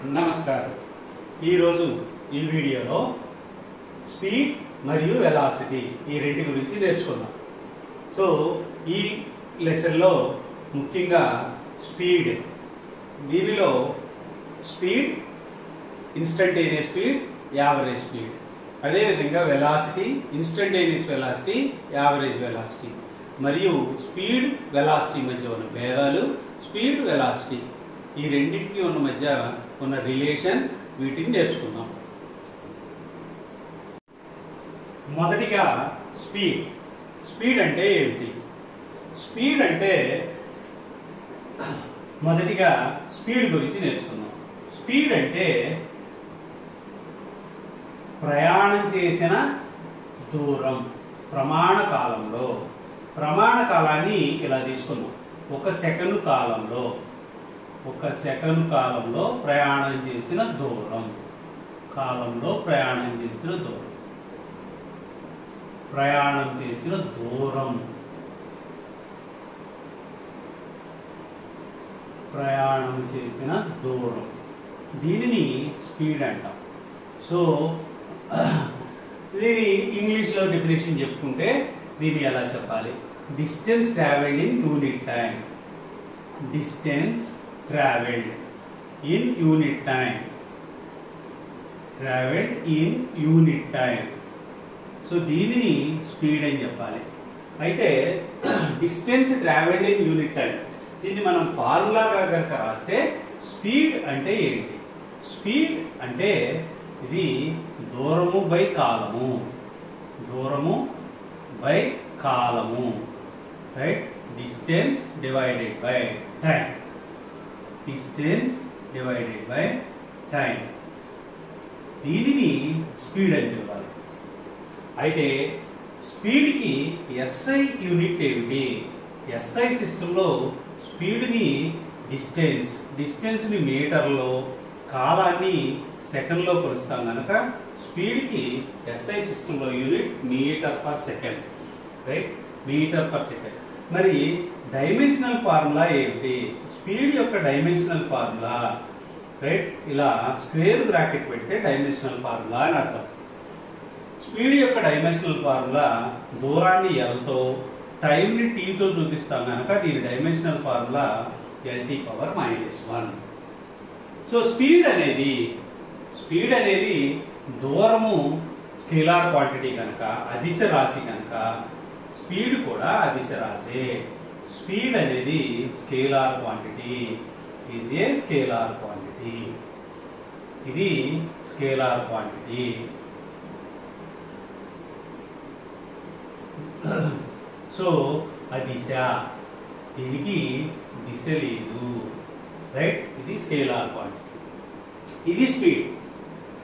నమస్కారం. ఈరోజు ఈ వీడియోలో స్పీడ్ మరియు వెలాసిటీ ఈ రెండు గురించి నేర్చుకుందాం. సో ఈ లెసన్లో ముఖ్యంగా స్పీడ్, దీనిలో speed, instantaneous speed, average speed, అదేవిధంగా velocity, instantaneous velocity, average velocity మరియు స్పీడ్ వెలాసిటీ మధ్య ఉన్న భేదాలు, స్పీడ్ వెలాసిటీ ఈ రెండింటికి ఉన్న మధ్య ఉన్న రిలేషన్, వీటిని నేర్చుకుందాం. మొదటిగా స్పీడ్. స్పీడ్ అంటే ఏమిటి? స్పీడ్ అంటే మొదటిగా స్పీడ్ గురించి నేర్చుకుందాం. స్పీడ్ అంటే ప్రయాణం చేసిన దూరం. ప్రమాణ కాలాన్ని ఇలా తీసుకుందాం. ఒక సెకండ్ కాలంలో ప్రయాణం చేసిన దూరం. దీనిని స్పీడ్ అంటాం. సో ఇది ఇంగ్లీష్లో డెఫినేషన్ చెప్పుకుంటే దీన్ని ఎలా చెప్పాలి? Distance travelled in unit time. So దీనిని స్పీడ్ అని చెప్పాలి. అయితే distance travelled in unit time, దీన్ని మనం ఫార్ములాగా కనుక రాస్తే స్పీడ్ అంటే ఏంటి? స్పీడ్ అంటే ఇది దూరము బై కాలము, right? Distance divided by time. దీనిని స్పీడ్ అని చెప్పాలి. అయితే స్పీడ్కి ఎస్ఐ యూనిట్ ఏమిటి? ఎస్ఐ సిస్టంలో స్పీడ్ని డిస్టెన్స్ని మీటర్లో, కాలాన్ని సెకండ్లో కొలుస్తాం కనుక స్పీడ్కి ఎస్ఐ సిస్టంలో unit metre per second, right? మరి డైమెన్షనల్ ఫార్ములా ఏమిటి? స్పీడ్ యొక్క డైమెన్షనల్ ఫార్ములా, రైట్? ఇలా స్క్వేర్ బ్రాకెట్ పెడితే డైమెన్షనల్ ఫార్ములా అని అర్థం. స్పీడ్ యొక్క డైమెన్షనల్ ఫార్ములా దూరాన్ని ఎల్తో, టైంని టీతో చూపిస్తాం కనుక దీని dimensional formula LT⁻⁻1. So speed అనేది దూరము స్కేలార్ క్వాంటిటీ కనుక, అదిశ రాశి కనుక స్పీడ్ కూడా అదిశ రాశే. స్పీడ్ అనేది scalar quantity, is a scalar quantity. ఇది స్కేలార్ క్వాంటిటీ. సో అదిశ, దీనికి దిశ లేదు, రైట్? ఇది స్కేలార్ క్వాంటిటీ, ఇది స్పీడ్.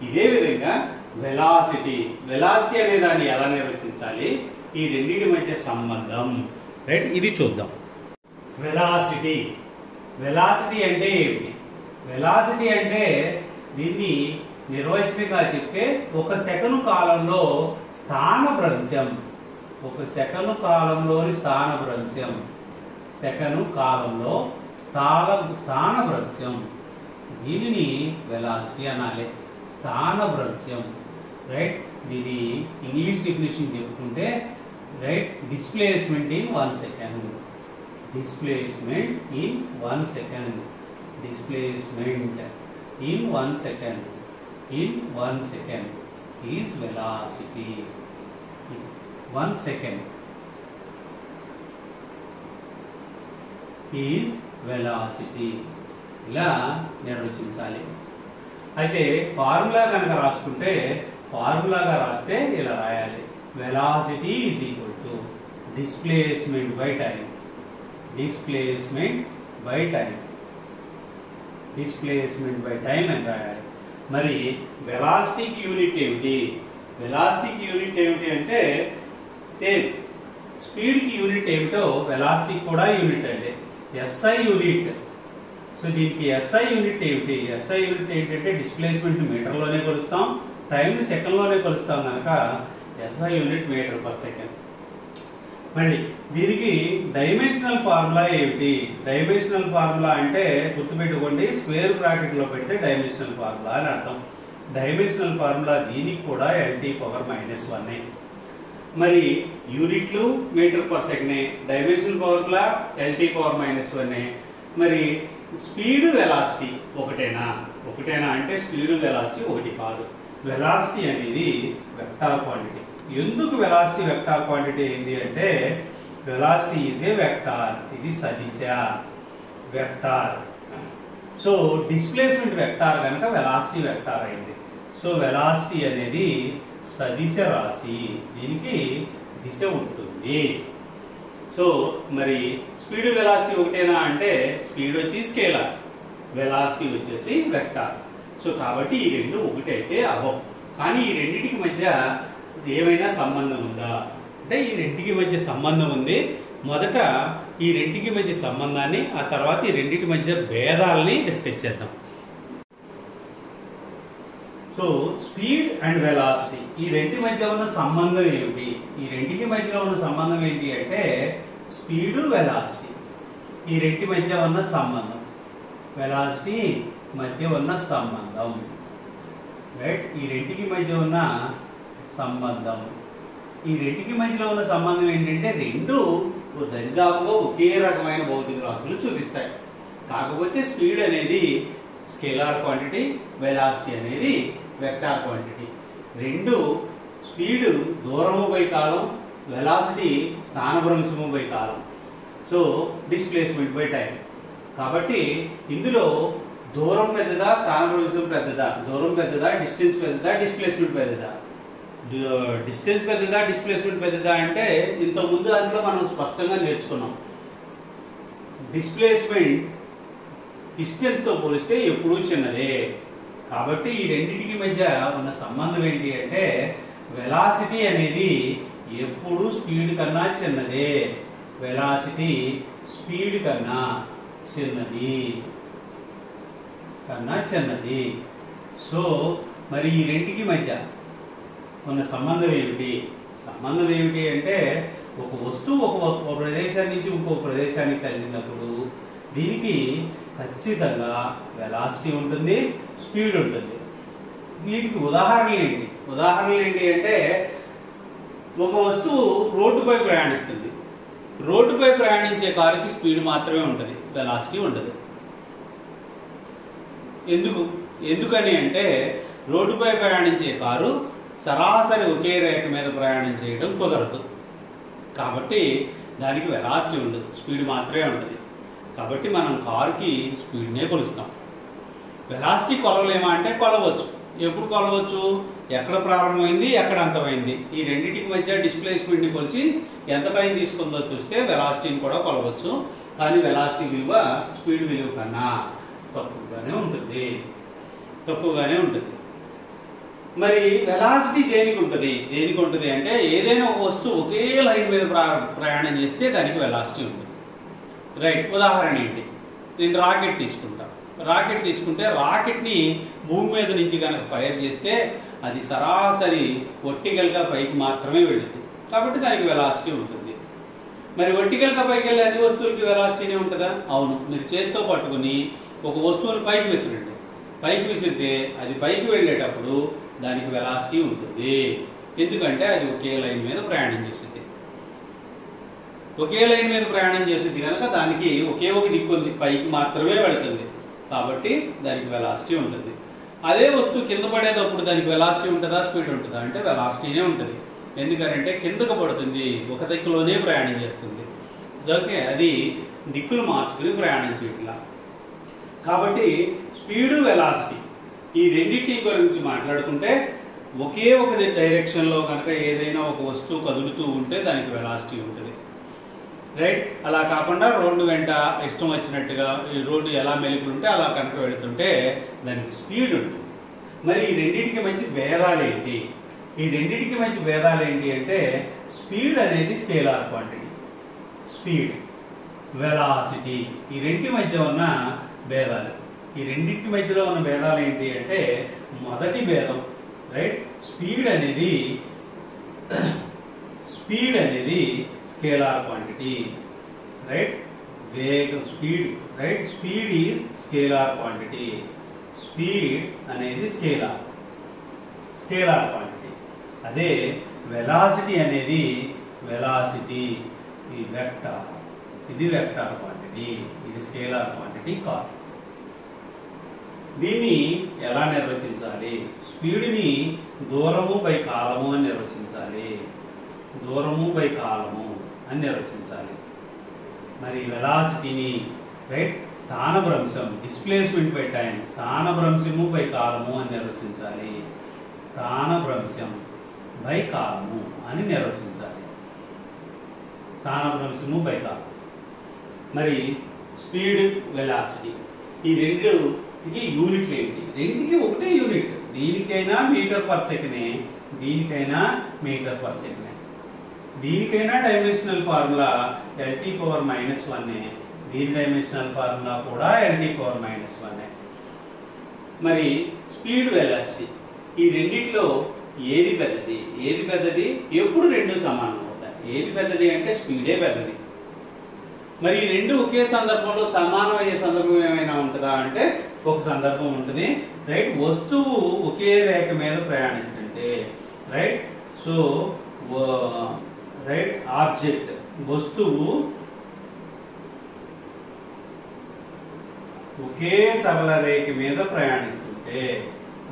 ఇదే విధంగా వెలాసిటీ అనే దాన్ని ఎలా నిర్వచించాలి? ఈ రెండింటి మధ్య సంబంధం, రైట్? ఇది చూద్దాం. వెలాసిటీ అంటే ఏమిటి? వెలాసిటీ అంటే దీన్ని నిర్వచనంగా చెప్తే ఒక సెకను కాలంలో స్థానభ్రంశం. దీనిని వెలాసిటీ అనాలి. స్థానభ్రంశం, రైట్? దీని ఇంగ్లీష్ డెఫినేషన్ చెప్పుకుంటే, right, displacement in 1 second. In 1 second is velocity. 1 second is velocity. ఇలా నిర్వచించాలి. అయితే ఫార్ములా కనుక రాస్తే ఇలా రాయాలి. Velocity is equal to displacement by time అని రాయాలి. మరి వెలాసిటీకి యూనిట్ ఏమిటి? అంటే సేమ్ స్పీడ్కి యూనిట్ ఏమిటో వెలాసిటీకి కూడా యూనిట్ అంటే ఎస్ఐ యూనిట్. సో దీనికి ఎస్ఐ యూనిట్ ఏమిటి? ఏంటంటే డిస్ప్లేస్మెంట్ మీటర్లోనే కొలుస్తాం, టైంని సెకండ్లోనే కొలుస్తాం కనుక SI unit metre per second. మళ్ళీ దీనికి డైమెన్షనల్ ఫార్ములా ఏమిటి? డైమెన్షనల్ ఫార్ములా అంటే గుర్తుపెట్టుకోండి, స్క్వేర్ బ్రాకెట్ లో పెడితే డైమెన్షనల్ ఫార్ములా అని అర్థం. డైమెన్షనల్ ఫార్ములా దీనికి కూడా LT⁻⁻1. మరి యూనిట్లు metre per second, dimensional formula LT⁻⁻1. మరి స్పీడ్ వెలాసిటీ ఒకటేనా అంటే స్పీడ్ వెలాసిటీ ఒకటి కాదు. వెలాసిటీ అనేది వెక్టార్ క్వాంటిటీ. ఎందుకు వెలాసిటీ వెక్టార్ క్వాంటిటీ ఏంటి అంటే వెలాసిటీ ఈజ్ ఏ వెక్టార్, ఇది సదిశ వెక్టార్. సో డిస్ప్లేస్మెంట్ వెక్టార్ కనుక వెలాసిటీ వెక్టార్ అయింది. సో వెలాసిటీ అనేది సదిశ రాశి, దీనికి దిశ ఉంటుంది. సో మరి స్పీడ్ వెలాసిటీ ఒకటేనా అంటే స్పీడ్ వచ్చి స్కేలార్, వెలాసిటీ వచ్చేసి వెక్టార్. సో కాబట్టి ఈ రెండు ఒకటైతే అవ్వవు. కానీ ఈ రెండింటికి మధ్య ఏమైనా సంబంధం ఉందా అంటే ఈ రెండింటికి మధ్య సంబంధం ఉంది. మొదట ఈ రెండింటికి మధ్య సంబంధాన్ని, ఆ తర్వాత ఈ రెండింటి మధ్య భేదాలని డిస్కస్ చేద్దాం. సో స్పీడ్ అండ్ వెలాసిటీ ఈ రెండింటి మధ్య ఉన్న సంబంధం ఏమిటి? ఈ రెండింటి మధ్యలో ఉన్న సంబంధం ఏంటి అంటే స్పీడ్ వెలాసిటీ ఈ రెండింటి మధ్య ఉన్న సంబంధం, వెలాసిటీ మధ్య ఉన్న సంబంధం, రైట్? ఈ రెండింటికి మధ్య ఉన్న సంబంధం, ఈ రెండింటికి మధ్యలో ఉన్న సంబంధం ఏంటంటే రెండు దరిదాపుగా ఒకే రకమైన భౌతిక రాశులు చూపిస్తాయి. కాకపోతే స్పీడ్ అనేది స్కేలార్ క్వాంటిటీ, వెలాసిటీ అనేది వెక్టార్ క్వాంటిటీ. రెండు స్పీడ్ దూరము బై కాలం, వెలాసిటీ స్థానభ్రంశము బై కాలం. So displacement by time. కాబట్టి ఇందులో దూరం పెద్దదా, స్థానభ్రంశం పెద్దదా? దూరం పెద్దదా, డిస్టెన్స్ పెద్దదా, డిస్ప్లేస్మెంట్ పెద్దదా? డిస్టెన్స్ పెద్దదా, డిస్ప్లేస్మెంట్ పెద్దదా అంటే ఇంతకుముందు దాంట్లో మనం స్పష్టంగా నేర్చుకున్నాం. డిస్ప్లేస్మెంట్ డిస్టెన్స్ తో పోలిస్తే ఎప్పుడూ చిన్నదే. కాబట్టి ఈ రెండింటికి మధ్య ఉన్న సంబంధం ఏంటి అంటే వెలాసిటీ అనేది ఎప్పుడు స్పీడ్ కన్నా చిన్నదే. వెలాసిటీ స్పీడ్ కన్నా చిన్నది. సో మరి ఈ రెండింటికి మధ్య ఉన్న సంబంధం ఏమిటి? సంబంధం ఏమిటి అంటే ఒక వస్తువు ఒక ప్రదేశాన్ని నుంచి ఇంకో ప్రదేశానికి కలిగినప్పుడు దీనికి ఖచ్చితంగా వెలాసిటీ ఉంటుంది, స్పీడ్ ఉంటుంది. వీటికి ఉదాహరణలు ఏంటి అంటే ఒక వస్తువు రోడ్డుపై ప్రయాణిస్తుంది. రోడ్డుపై ప్రయాణించే కారుకి స్పీడ్ మాత్రమే ఉంటుంది, వెలాసిటీ ఉండదు. ఎందుకని అంటే రోడ్డుపై ప్రయాణించే కారు సరాసరి ఒకే రేఖ మీద ప్రయాణం చేయడం కుదరదు. కాబట్టి దానికి వెలాసిటీ ఉండదు, స్పీడ్ మాత్రమే ఉంటుంది. కాబట్టి మనం కారుకి స్పీడ్నే కొలుస్తాం. వెలాసిటీ కొలవలేమా అంటే కొలవచ్చు. ఎప్పుడు కొలవచ్చు? ఎక్కడ ప్రారంభమైంది, ఎక్కడ అంతమైంది. ఈ రెండింటికి మధ్య డిస్ప్లేస్మెంట్ని కొలిసి ఎంత టైం తీసుకుందో చూస్తే వెలాసిటీని కూడా కొలవచ్చు. కానీ వెలాసిటీ విలువ స్పీడ్ విలువ కన్నా తక్కువగానే ఉంటుంది. మరి వెలాసిటీ దేనికి ఉంటుంది అంటే ఏదైనా ఒక వస్తువు ఒకే లైన్ మీద ప్రయాణం చేస్తే దానికి వెలాసిటీ ఉంటుంది, రైట్? ఉదాహరణ ఏంటి? నేను రాకెట్ తీసుకుంటే రాకెట్ని భూమి మీద నుంచి కనుక ఫైర్ చేస్తే అది సరాసరి వర్టికల్గా పైకి మాత్రమే వెళుతుంది. కాబట్టి దానికి వెలాసిటీ ఉంటుంది. మరి వర్టికల్గా పైకి వెళ్ళే అన్ని వస్తువులకి వెలాసిటీనే ఉంటుందా? అవును. మీరు చేతితో పట్టుకుని ఒక వస్తువుని పైకి విసిరితే అది పైకి వెళ్ళేటప్పుడు దానికి వెలాసిటీ ఉంటుంది. ఎందుకంటే అది ఒకే లైన్ మీద ప్రయాణం చేస్తుంది. కనుక దానికి ఒకే ఒక దిక్కు ఉంది, పైకి మాత్రమే వెళుతుంది. కాబట్టి దానికి వెలాసిటీ ఉంటుంది. అదే వస్తువు కింద పడేటప్పుడు దానికి వెలాసిటీ ఉంటుందా, స్పీడ్ ఉంటుందా అంటే వెలాసిటీనే ఉంటుంది. ఎందుకంటే కిందకు పడుతుంది, ఒక దిక్కులోనే ప్రయాణం చేస్తుంది. ఓకే, అది దిక్కులు మార్చుకుని ప్రయాణం చేయట్లా. కాబట్టి స్పీడు, వెలాసిటీ ఈ రెండింటి గురించి మాట్లాడుకుంటే ఒకే ఒక డైరెక్షన్లో కనుక ఏదైనా ఒక వస్తువు కదులుతూ ఉంటే దానికి వెలాసిటీ ఉంటుంది, రైట్? అలా కాకుండా రోడ్డు వెంట ఇష్టం వచ్చినట్టుగా ఈ రోడ్డు ఎలా మెలుగులు ఉంటే అలా కనుక వెళుతుంటే దానికి స్పీడ్ ఉంటుంది. మరి ఈ రెండింటికి మంచి భేదాలు ఏంటి? అంటే స్పీడ్ అనేది స్కేలార్ క్వాంటిటీ, స్పీడ్, వెలాసిటీ ఈ రెండింటి మధ్య ఉన్న భేదాలు. ఈ రెండింటి మధ్యలో ఉన్న భేదాలు ఏంటి అంటే మొదటి భేదం, రైట్? స్పీడ్ అనేది స్కేలార్ క్వాంటిటీ, రైట్? వేగం, speed, right? Speed is scalar quantity. Speed అనేది స్కేలార్ క్వాంటిటీ. అదే వెలాసిటీ అనేది వెలాసిటీ, ఈ వెక్టార్, ఇది వెక్టార్ క్వాంటిటీ, ఇది స్కేలార్ క్వాంటిటీ కాదు. దీన్ని ఎలా నిర్వచించాలి? స్పీడ్ని దూరము బై కాలము అని నిర్వచించాలి. దూరము బై కాలము అని నిర్వచించాలి. మరి వెలాసిటీని, రైట్, స్థానభ్రంశం, డిస్ప్లేస్మెంట్ బై టైం, స్థానభ్రంశము బై కాలము అని నిర్వచించాలి. స్థానభ్రంశం బై కాలము అని నిర్వచించాలి. స్థానభ్రంశము బై కాలం. మరి స్పీడ్, వెలాసిటీ, ఈ రెండుకి యూనిట్లు ఏంటి? రెండుకి ఒకటే యూనిట్. దీనికైనా మీటర్ పర్ సెకండే, దీనికైనా మీటర్ పర్ సెకండే. దీనికైనా డైమెన్షనల్ ఫార్ములా LT⁻⁻1, దీని డైమెన్షనల్ ఫార్ములా కూడా LT⁻⁻1. మరి స్పీడ్, వెలాసిటీ, ఈ రెండిట్లో ఏది పెద్దది? ఏది పెద్దది? ఎప్పుడు రెండు సమానం అవుతాయి. ఏది పెద్దది అంటే స్పీడే పెద్దది. మరి ఈ రెండు ఒకే సందర్భంలో సమానం అయ్యే సందర్భం ఏమైనా ఉంటుందా అంటే ఒక సందర్భం ఉంటుంది, రైట్? వస్తువు ఒకే రేఖ మీద ప్రయాణిస్తుంటే, రైట్? సో రైట్, ఆబ్జెక్ట్, వస్తువు ఒకే సరళ రేఖ మీద ప్రయాణిస్తుంటే,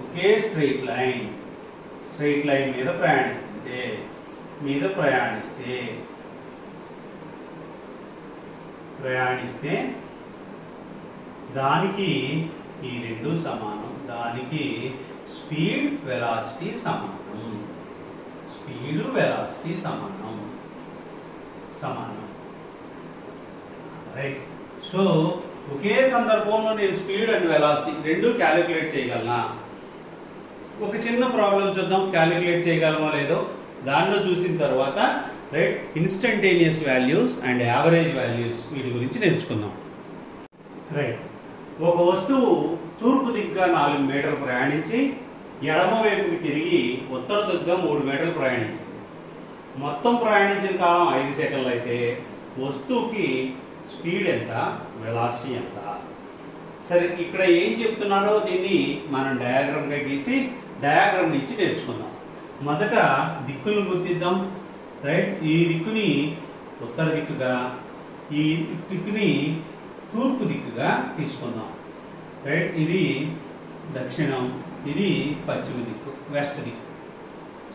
ఒకే స్ట్రెయిట్ లైన్ మీద ప్రయాణిస్తే దానికి ఈ రెండు సమానం. దానికి స్పీడ్, వెలాసిటీ సమానం. స్పీడ్, వెలాసిటీ సమానం. రైట్? సో ఒకే సందర్భంలో నేను స్పీడ్ అండ్ వెలాసిటీ రెండు క్యాలిక్యులేట్ చేయగలనా? ఒక చిన్న ప్రాబ్లం చూద్దాం, క్యాలిక్యులేట్ చేయగలమో లేదో. దానిలో చూసిన తర్వాత, right, instantaneous values and average values, వీటి గురించి నేర్చుకుందాం. రైట్, ఒక వస్తువు తూర్పు దిక్కుగా 4 మీటర్లు ప్రయాణించి ఎడమ వైపుకి తిరిగి ఉత్తర దిక్కుగా 3 మీటర్లు ప్రయాణించింది. మొత్తం ప్రయాణించిన కాలం 5 సెకండ్లు అయితే వస్తువుకి స్పీడ్ ఎంత, వెలాసిటీ ఎంత? సరే, ఇక్కడ ఏం చెప్తున్నారో దీన్ని మనం డయాగ్రామ్గా గీసి డయాగ్రామ్ నుంచి నేర్చుకుందాం. మొదట దిక్కులను గుర్తిద్దాం. రైట్, ఈ దిక్కుని ఉత్తర దిక్కుగా, ఈ దిక్కుని తూర్పు దిక్కుగా తీసుకుందాం. రైట్, ఇది దక్షిణం, ఇది పశ్చిమ దిక్కు, వెస్ట్ దిక్కు.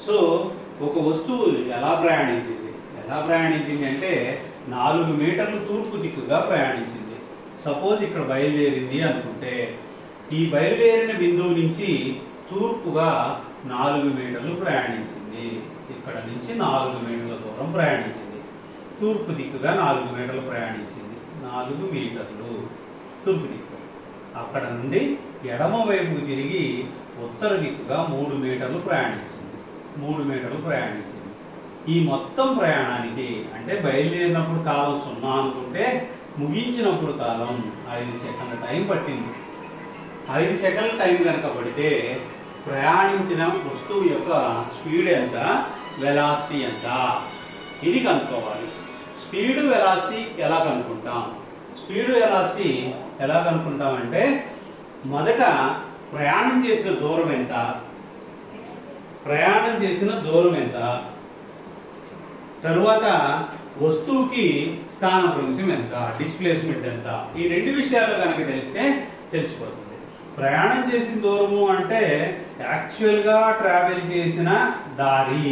సో ఒక వస్తువు ఎలా ప్రయాణించింది అంటే 4 మీటర్లు తూర్పు దిక్కుగా ప్రయాణించింది. సపోజ్ ఇక్కడ బయలుదేరింది అనుకుంటే, ఈ బయలుదేరిన బిందువు నుంచి తూర్పుగా 4 మీటర్లు ప్రయాణించింది. ఇక్కడ నుంచి 4 మీటర్ల దూరం ప్రయాణించింది. తూర్పు దిక్కుగా 4 మీటర్లు ప్రయాణించింది. 4 మీటర్లు తూర్పు దిక్కు. అక్కడ నుండి ఎడమ వైపుకు తిరిగి ఉత్తర దిక్కుగా 3 మీటర్లు ప్రయాణించింది. ఈ మొత్తం ప్రయాణానికి, అంటే బయలుదేరినప్పుడు కాలం 0 అనుకుంటే ముగించినప్పుడు కాలం 5 సెకండ్ల టైం పట్టింది. 5 సెకండ్ల టైం కనుక పడితే ప్రయాణించిన వస్తువు యొక్క స్పీడ్ ఎంత, వెలాసిటీ ఎంత, ఇది కనుక్కోవాలి. స్పీడ్, వెలాసిటీ ఎలా కనుక్కుంటాం? స్పీడ్, వెలాసిటీ ఎలా కనుక్కుంటాం అంటే మొదట ప్రయాణం చేసిన దూరం ఎంత, తరువాత వస్తువుకి స్థానభ్రంశం ఎంత, డిస్ప్లేస్మెంట్ ఎంత, ఈ రెండు విషయాలు కనుక తెలిస్తే తెలిసిపోతుంది. ప్రయాణం చేసిన దూరము అంటే యాక్చువల్గా ట్రావెల్ చేసిన దారి.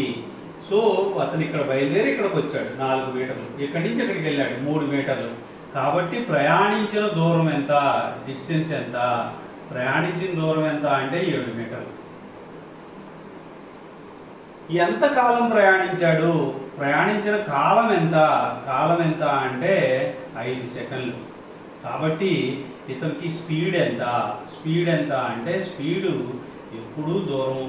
సో అతను ఇక్కడ బయలుదేరి ఇక్కడికి వచ్చాడు 4 మీటర్లు, ఇక్కడి నుంచి ఇక్కడికి వెళ్ళాడు 3 మీటర్లు. కాబట్టి ప్రయాణించిన దూరం ఎంత, డిస్టెన్స్ ఎంత, ప్రయాణించిన దూరం ఎంత అంటే 7 మీటర్లు. ఎంత కాలం ప్రయాణించాడు, ప్రయాణించిన కాలం ఎంత అంటే 5 సెకండ్లు. కాబట్టి ఇతనికి స్పీడ్ ఎంత అంటే స్పీడు ఎప్పుడు దూరము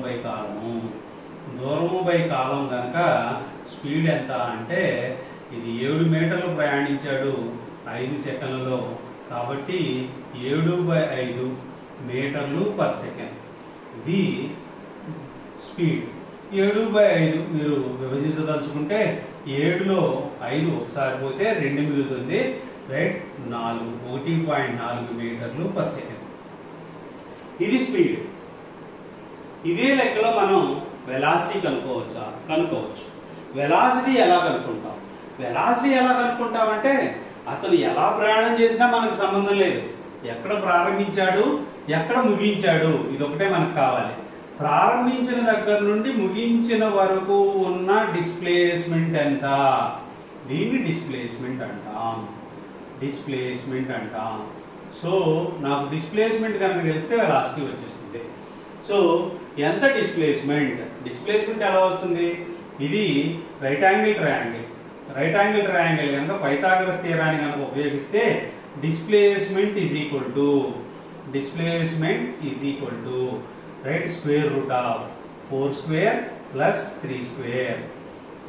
బై కాలం కనుక స్పీడ్ ఎంత అంటే ఇది 7 మీటర్లు ప్రయాణించాడు 5 సెకండ్లలో. కాబట్టి 7/5 మీటర్లు పర్ సెకండ్, ఇది స్పీడ్. 7/5 మీరు విభజించదలుచుకుంటే 7లో 5 ఒకసారి పోతే 2 మిగులుతుంది, రైట్? 1.4 మీటర్లు పర్ సెకండ్. ఇది స్పీడ్. ఇదే లెక్కలో మనం వెలాసిటీ కనుక్కోవచ్చు. వెలాసిటీ ఎలా కనుక్కుంటాం? వెలాసిటీ ఎలా కనుక్కుంటామంటే అతను ఎలా ప్రయాణం చేసినా మనకు సంబంధం లేదు. ఎక్కడ ప్రారంభించాడు, ఎక్కడ ముగించాడు, ఇదొకటే మనకు కావాలి. ప్రారంభించిన దగ్గర నుండి ముగించిన వరకు ఉన్న డిస్ప్లేస్మెంట్ ఎంత? దీన్ని డిస్ప్లేస్మెంట్ అంటాం. సో నాకు డిస్ప్లేస్మెంట్ కనుక తెలిస్తే వెలాసిటీ వచ్చేస్తుంది. సో ఎంత డిస్ప్లేస్మెంట్ ఎలా వస్తుంది? ఇది రైట్ యాంగిల్ ట్రయాంగిల్ కనుక పైథాగరస్ థియరాన్ని కనుక ఉపయోగిస్తే displacement is equal to right square root of 4² plus 3².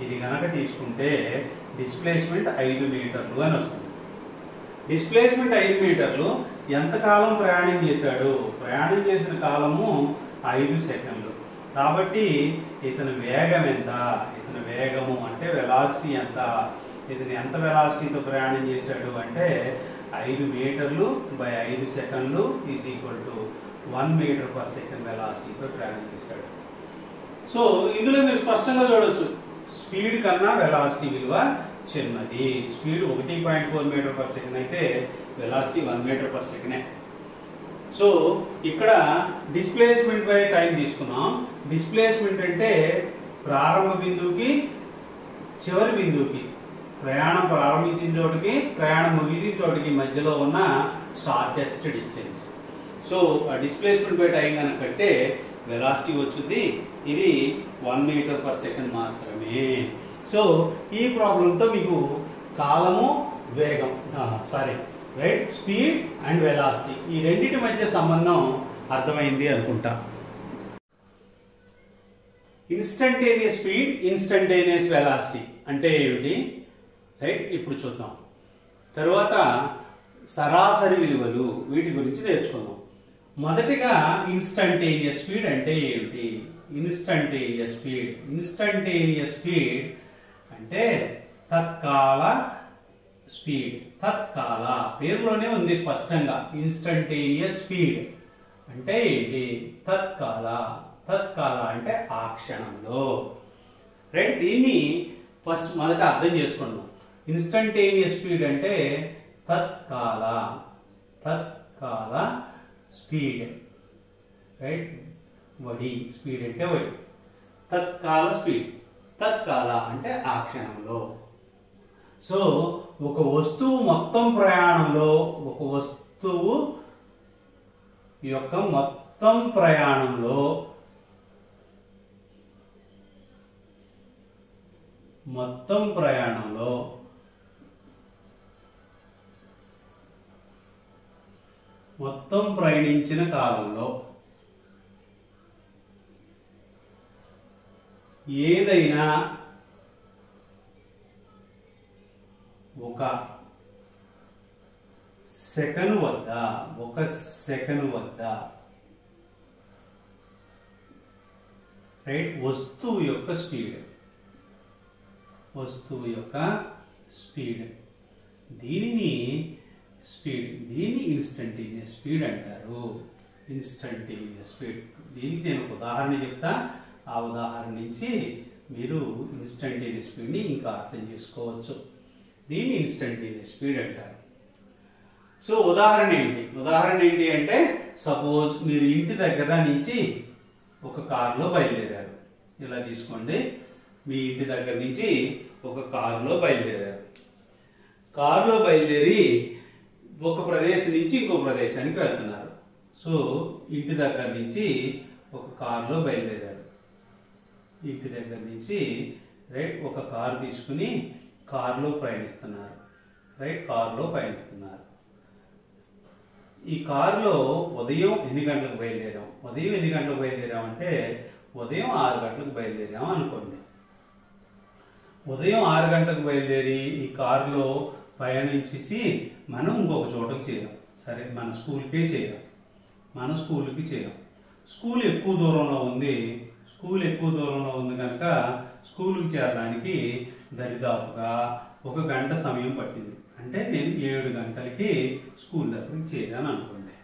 ఇది కనుక తీసుకుంటే డిస్ప్లేస్మెంట్ 5 మీటర్లు అని వస్తుంది. డిస్ప్లేస్మెంట్ 5 మీటర్లు. ఎంత కాలం ప్రయాణం చేశాడు? ప్రయాణం చేసిన కాలము 5 సెకండ్లు. కాబట్టి ఇతని వేగం ఎంత? ఇతని వేగము అంటే వెలాసిటీ ఎంత? ఇతను ఎంత వెలాసిటీతో ప్రయాణం చేశాడు అంటే 5 మీటర్లు బై 5 సెకండ్లు is equal to 1 metre per second వెలాసిటీతో ప్రయాణం చేశాడు. సో ఇందులో మీరు స్పష్టంగా చూడవచ్చు, స్పీడ్ కన్నా వెలాసిటీ విలువ చిన్నది. స్పీడ్ 1.4 మీటర్ పర్ సెకండ్ అయితే velocity 1 metre per second. So ఇక్కడ డిస్ప్లేస్మెంట్ బై టైం తీసుకున్నాం. డిస్ప్లేస్మెంట్ అంటే ప్రారంభ బిందువుకి చివరి బిందువుకి, ప్రయాణం ప్రారంభించిన చోటికి ప్రయాణం ముగిసిన చోటికి మధ్యలో ఉన్న షార్టెస్ట్ డిస్టెన్స్. సో ఆ డిస్ప్లేస్మెంట్ బై టైం కనుక కడితే వెలాసిటీ వచ్చింది. ఇది 1 మీటర్ పర్ సెకండ్ మాత్రమే. సో ఈ ప్రాబ్లంతో మీకు కాలము, వేగం, రైట్, స్పీడ్ అండ్ వెలాసిటీ ఈ రెండింటి మధ్య సంబంధం అర్థమైంది అనుకుంటా. ఇన్స్టంటేనియస్ స్పీడ్, ఇన్స్టంటేనియస్ వెలాసిటీ అంటే ఏమిటి, రైట్, ఇప్పుడు చూద్దాం. తర్వాత సరాసరి విలువలు, వీటి గురించి నేర్చుకుందాం. మొదటిగా ఇన్స్టంటేనియస్ స్పీడ్ అంటే ఏమిటి? ఇన్స్టంటేనియస్ స్పీడ్ అంటే తత్కాల స్పీడ్. తత్కాల పేరులోనే ఉంది స్పష్టంగా. ఇన్స్టంటేనియస్ స్పీడ్ అంటే ఏంటి? తత్కాల అంటే ఆ క్షణంలో, రైట్? దీన్ని ఫస్ట్ మొదట అర్థం చేసుకున్నాం. ఇన్స్టంటేనియస్ స్పీడ్ అంటే తత్కాల స్పీడ్, రైట్? వడి స్పీడ్ అంటే వడి. తత్కాల స్పీడ్, తత్కాల అంటే ఆ క్షణంలో. సో ఒక వస్తువు మొత్తం ప్రయాణంలో, ఒక వస్తువు యొక్క మొత్తం ప్రయాణంలో మొత్తం ప్రయాణించిన కాలంలో ఏదైనా ఒక సెకను వద్ద రైట్ వస్తువు యొక్క స్పీడ్, దీన్ని ఇన్స్టంటేనియస్ స్పీడ్ అంటారు. Instantaneous speed. దీనికి నేను ఒక ఉదాహరణ చెప్తా. ఆ ఉదాహరణ నుంచి మీరు ఇన్స్టంటేనియస్ స్పీడ్ని ఇంకా అర్థం చేసుకోవచ్చు. దీన్ని ఇన్స్టంటేనియస్ స్పీడ్ అంటారు. సో ఉదాహరణ ఏంటి అంటే, సపోజ్ మీరు ఇంటి దగ్గర నుంచి ఒక కారులో బయలుదేరారు. ఇలా తీసుకోండి. మీ ఇంటి దగ్గర నుంచి ఒక కారులో బయలుదేరారు. కారులో బయలుదేరి ఒక ప్రదేశం నుంచి ఇంకో ప్రదేశానికి వెళ్తున్నారు. సో ఇంటి దగ్గర నుంచి ఒక కారులో బయలుదేరారు. ఇంటి దగ్గర నుంచి రైట్ ఒక కారు తీసుకుని కారులో ప్రయాణిస్తున్నారు. రైట్, కారులో ప్రయాణిస్తున్నారు. ఈ కారులో ఉదయం ఎన్ని గంటలకు బయలుదేరాం? ఉదయం 6 గంటలకు బయలుదేరాం అనుకోండి. ఉదయం 6 గంటలకు బయలుదేరి ఈ కారులో ప్రయాణించేసి మనం ఇంకొక చోటకి చేరాం. సరే, మన స్కూల్కి చేరాం. స్కూల్ ఎక్కువ దూరంలో ఉంది. స్కూల్ ఎక్కువ దూరంలో ఉంది కనుక స్కూల్కి చేరడానికి దరిదాపుగా 1 గంట సమయం పట్టింది. అంటే నేను 7 గంటలకి స్కూల్ దగ్గరికి చేరాను అనుకోండి.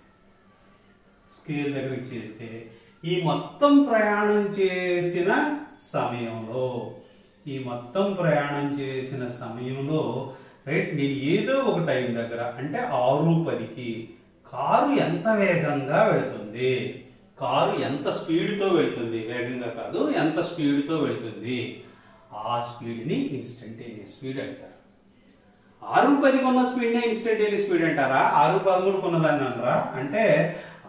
స్కూల్ దగ్గరికి చేరితే ఈ మొత్తం ప్రయాణం చేసిన సమయంలో రైట్ నేను ఏదో ఒక టైం దగ్గర అంటే 6:10కి కారు ఎంత వేగంగా వెళుతుంది, కారు ఎంత స్పీడ్తో వెళుతుంది, వేగంగా కాదు ఎంత స్పీడ్తో వెళుతుంది, ఆ స్పీడ్ని ఇన్స్టంటేనియస్ స్పీడ్ అంటారు. 6:10కి ఉన్న స్పీడ్నే ఇన్స్టంటేనియస్ స్పీడ్ అంటారా? 6:13కు ఉన్నదాన్ని అనరా? అంటే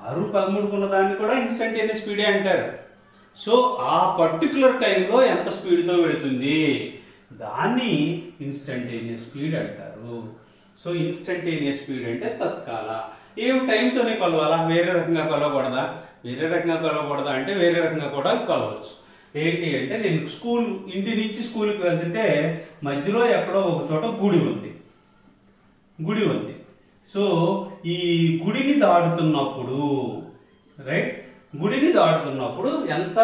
6:13కు ఉన్నదాన్ని కూడా ఇన్స్టంటేనియస్ స్పీడే అంటారు. సో ఆ పర్టికులర్ టైంలో ఎంత స్పీడ్తో వెళుతుంది దాన్ని ఇన్స్టంటేనియస్ స్పీడ్ అంటారు. సో ఇన్స్టంటేనియస్ స్పీడ్ అంటే తత్కాల. ఏం టైంతోనే కొలవాలా? వేరే రకంగా కొలవకూడదా? వేరే రకంగా కొలవకూడదా అంటే వేరే రకంగా కూడా కొలవచ్చు. ఏంటి అంటే నేను ఇంటి నుంచి స్కూల్కి వెళ్తుంటే మధ్యలో ఎక్కడో ఒక చోట గుడి ఉంది. సో ఈ గుడిని దాటుతున్నప్పుడు రైట్ గుడిని దాటుతున్నప్పుడు ఎంత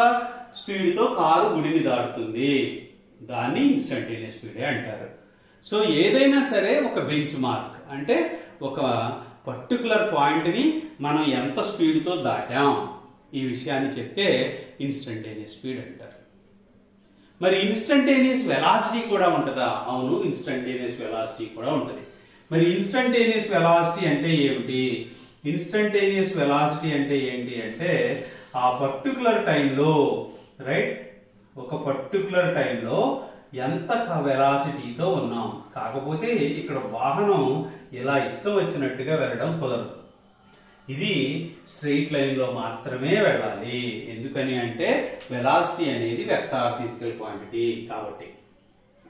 స్పీడ్తో కారు గుడిని దాటుతుంది దాన్ని ఇన్స్టంటేనియస్ స్పీడే అంటారు. సో ఏదైనా సరే ఒక బెంచ్ మార్క్ అంటే ఒక పర్టికులర్ పాయింట్ని మనం ఎంత స్పీడ్తో దాటాం ఈ విషయాన్ని చెప్తే ఇన్స్టంటేనియస్ స్పీడ్ అంటారు. మరి ఇన్స్టంటేనియస్ వెలాసిటీ కూడా ఉంటుందా? అవును, ఇన్స్టంటేనియస్ వెలాసిటీ కూడా ఉంటుంది. మరి ఇన్స్టంటేనియస్ వెలాసిటీ అంటే ఏమిటి? ఇన్స్టంటేనియస్ వెలాసిటీ అంటే ఏంటి అంటే ఆ పర్టికులర్ టైంలో రైట్ ఒక పర్టికులర్ టైంలో ఎంత వెలాసిటీతో ఉన్నాం. కాకపోతే ఇక్కడ వాహనం ఇలా ఇష్టం వచ్చినట్టుగా వెళ్ళడం కుదరదు. ఇది స్ట్రెయిట్ లైన్లో మాత్రమే వెళ్ళాలి. ఎందుకని అంటే వెలాసిటీ అనేది వెక్టార్ ఫిజికల్ క్వాంటిటీ కాబట్టి.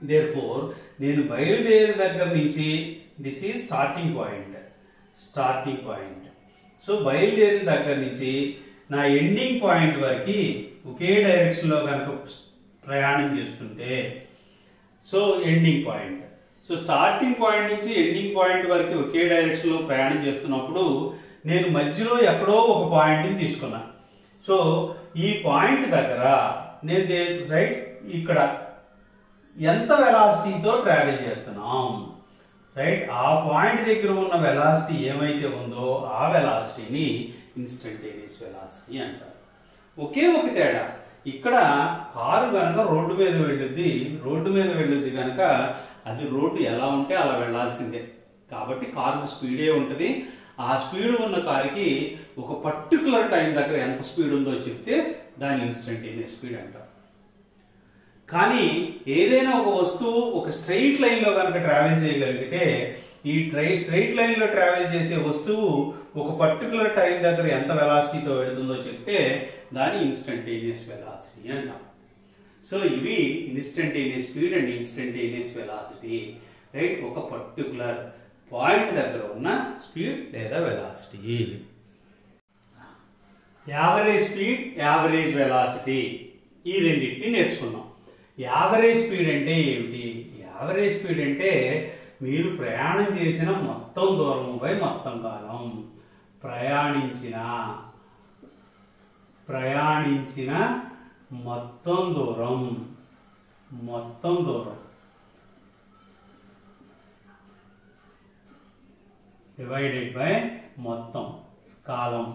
దేర్ఫోర్ నేను బయలుదేరి దగ్గర నుంచి this is starting point. So బయలుదేరిన దగ్గర నుంచి నా ఎండింగ్ పాయింట్ వరకు ఒకే డైరెక్షన్లో కనుక ప్రయాణం చేస్తుంటే so ending point. So starting point నుంచి ఎండింగ్ పాయింట్ వరకు ఒకే డైరెక్షన్లో ప్రయాణం చేస్తున్నప్పుడు నేను మధ్యలో ఎక్కడో ఒక పాయింట్ని తీసుకున్నా. సో ఈ పాయింట్ దగ్గర నేను రైట్ ఇక్కడ ఎంత వెలాసిటీతో ట్రావెల్ చేస్తున్నాం రైట్ ఆ పాయింట్ దగ్గర ఉన్న వెలాసిటీ ఏమైతే ఉందో ఆ వెలాసిటీని ఇన్స్టంటేనియస్ వెలాసిటీ అంటారు. ఒకే ఒక తేడా, ఇక్కడ కారు కనుక రోడ్డు మీద వెళ్ళుద్ది కనుక అది రోడ్డు ఎలా ఉంటే అలా వెళ్లాల్సిందే. కాబట్టి కారుకు స్పీడే ఉంటుంది. ఆ స్పీడ్ ఉన్న కారుకి ఒక పర్టికులర్ టైం దగ్గర ఎంత స్పీడ్ ఉందో చెప్తే దాన్ని ఇన్స్టంటేనియస్ స్పీడ్ అంటారు. కానీ ఏదైనా ఒక వస్తువు ఒక స్ట్రెయిట్ లైన్ లో కనుక ట్రావెల్ చేయగలిగితే ఈ స్ట్రెయిట్ లైన్ లో ట్రావెల్ చేసే వస్తువు ఒక పర్టికులర్ టైం దగ్గర ఎంత వెలాసిటీతో వెళుతుందో చెప్తే దాన్ని ఇన్స్టంటేనియస్ వెలాసిటీ అంటాం. సో ఇవి instantaneous speed and instantaneous velocity right ఒక పర్టికులర్ పాయింట్ దగ్గర ఉన్న స్పీడ్ లేదా velocity. Average speed, average velocity ఈ రెండింటిని నేర్చుకున్నాం. యావరేజ్ స్పీడ్ అంటే ఏమిటి? యావరేజ్ స్పీడ్ అంటే మీరు ప్రయాణం చేసిన మొత్తం దూరంపై మొత్తం కాలం ప్రయాణించిన మొత్తం దూరం డివైడెడ్ బై మొత్తం కాలం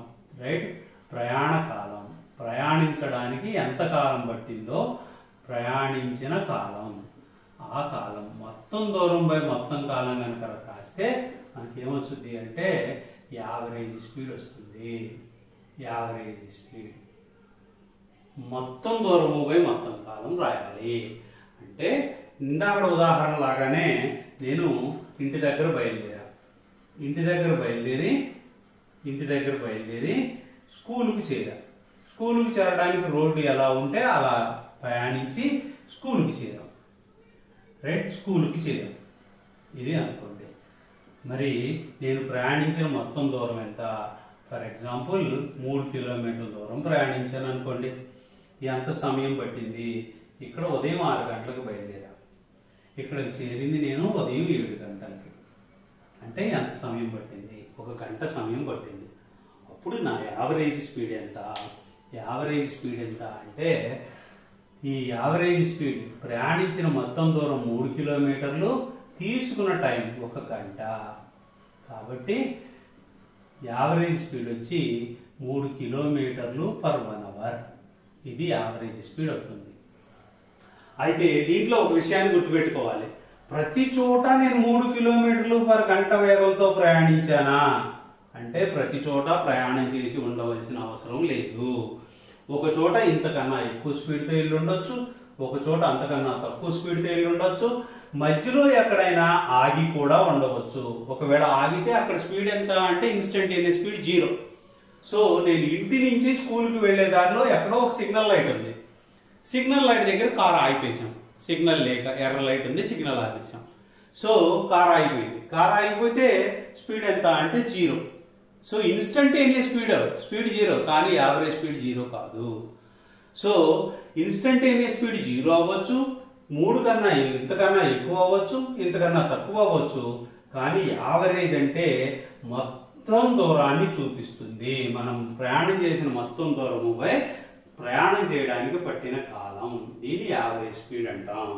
రైట్ ప్రయాణ కాలం. ప్రయాణించడానికి ఎంత కాలం పట్టిందో ప్రయాణించిన కాలం ఆ కాలం మొత్తం దూరం బై మొత్తం కాలం కనుక రాస్తే మనకేమొస్తుంది అంటే యావరేజ్ స్పీడ్ వస్తుంది. యావరేజ్ స్పీడ్ మొత్తం దూరము బై మొత్తం కాలం రాయాలి. అంటే ఇందాక ఉదాహరణ లాగానే నేను ఇంటి దగ్గర బయలుదేరి స్కూలుకు చేరడానికి రోడ్డు ఎలా ఉంటే అలా ప్రయాణించి స్కూలుకి చేరాం రైట్ స్కూలుకి చేరాం ఇది అనుకోండి. మరి నేను ప్రయాణించిన మొత్తం దూరం ఎంత? ఫర్ ఎగ్జాంపుల్ 3 కిలోమీటర్ల దూరం ప్రయాణించాను అనుకోండి. ఎంత సమయం పట్టింది? ఇక్కడ ఉదయం 6 గంటలకు బయలుదేరా, ఇక్కడికి చేరింది నేను ఉదయం 7 గంటలకి. అంటే ఎంత సమయం పట్టింది? 1 గంట సమయం పట్టింది. అప్పుడు నా యావరేజ్ స్పీడ్ ఎంత? యావరేజ్ స్పీడ్ ఎంత అంటే ఈ యావరేజ్ స్పీడ్ ప్రయాణించిన మొత్తం దూరం 3 కిలోమీటర్లు, తీసుకున్న టైం 1 గంట. కాబట్టి యావరేజ్ స్పీడ్ వచ్చి 3 కిలోమీటర్లు పర్ 1 అవర్. ఇది యావరేజ్ స్పీడ్ అవుతుంది. అయితే దీంట్లో ఒక విషయాన్ని గుర్తుపెట్టుకోవాలి. ప్రతి చోట నేను 3 కిలోమీటర్లు పర్ గంట వేగంతో ప్రయాణించానా అంటే ప్రతి చోట ప్రయాణం చేసి ఉండవలసిన అవసరం లేదు. ఒక చోట ఇంతకన్నా ఎక్కువ స్పీడ్తో వెళ్ళి ఉండొచ్చు, ఒక చోట అంతకన్నా తక్కువ స్పీడ్తో వెళ్ళి ఉండొచ్చు, మధ్యలో ఎక్కడైనా ఆగి కూడా ఉండవచ్చు. ఒకవేళ ఆగితే అక్కడ స్పీడ్ ఎంత అంటే ఇన్స్టంటేనియస్ స్పీడ్ 0. సో నేను ఇంటి నుంచి స్కూల్కి వెళ్లే దారిలో ఎక్కడో ఒక సిగ్నల్ లైట్ ఉంది. సిగ్నల్ లైట్ దగ్గర కారు ఆగిపోయాం. సిగ్నల్ లేక ఎర్ర లైట్ ఉంది, సిగ్నల్ ఆపేసాం. సో కారు ఆగిపోయింది. కారు ఆగిపోతే స్పీడ్ ఎంత అంటే 0. సో ఇన్స్టంటేనియస్ స్పీడ్ 0, కానీ యావరేజ్ స్పీడ్ 0 కాదు. సో ఇన్స్టంటేనియస్ స్పీడ్ 0 అవ్వచ్చు, 3 కన్నా ఇంతకన్నా ఎక్కువ అవ్వచ్చు, ఇంతకన్నా తక్కువ అవ్వచ్చు, కానీ యావరేజ్ అంటే మొత్తం దూరాన్ని చూపిస్తుంది. మనం ప్రయాణం చేసిన మొత్తం దూరముపై ప్రయాణం చేయడానికి పట్టిన కాలం, దీన్ని యావరేజ్ స్పీడ్ అంటాం.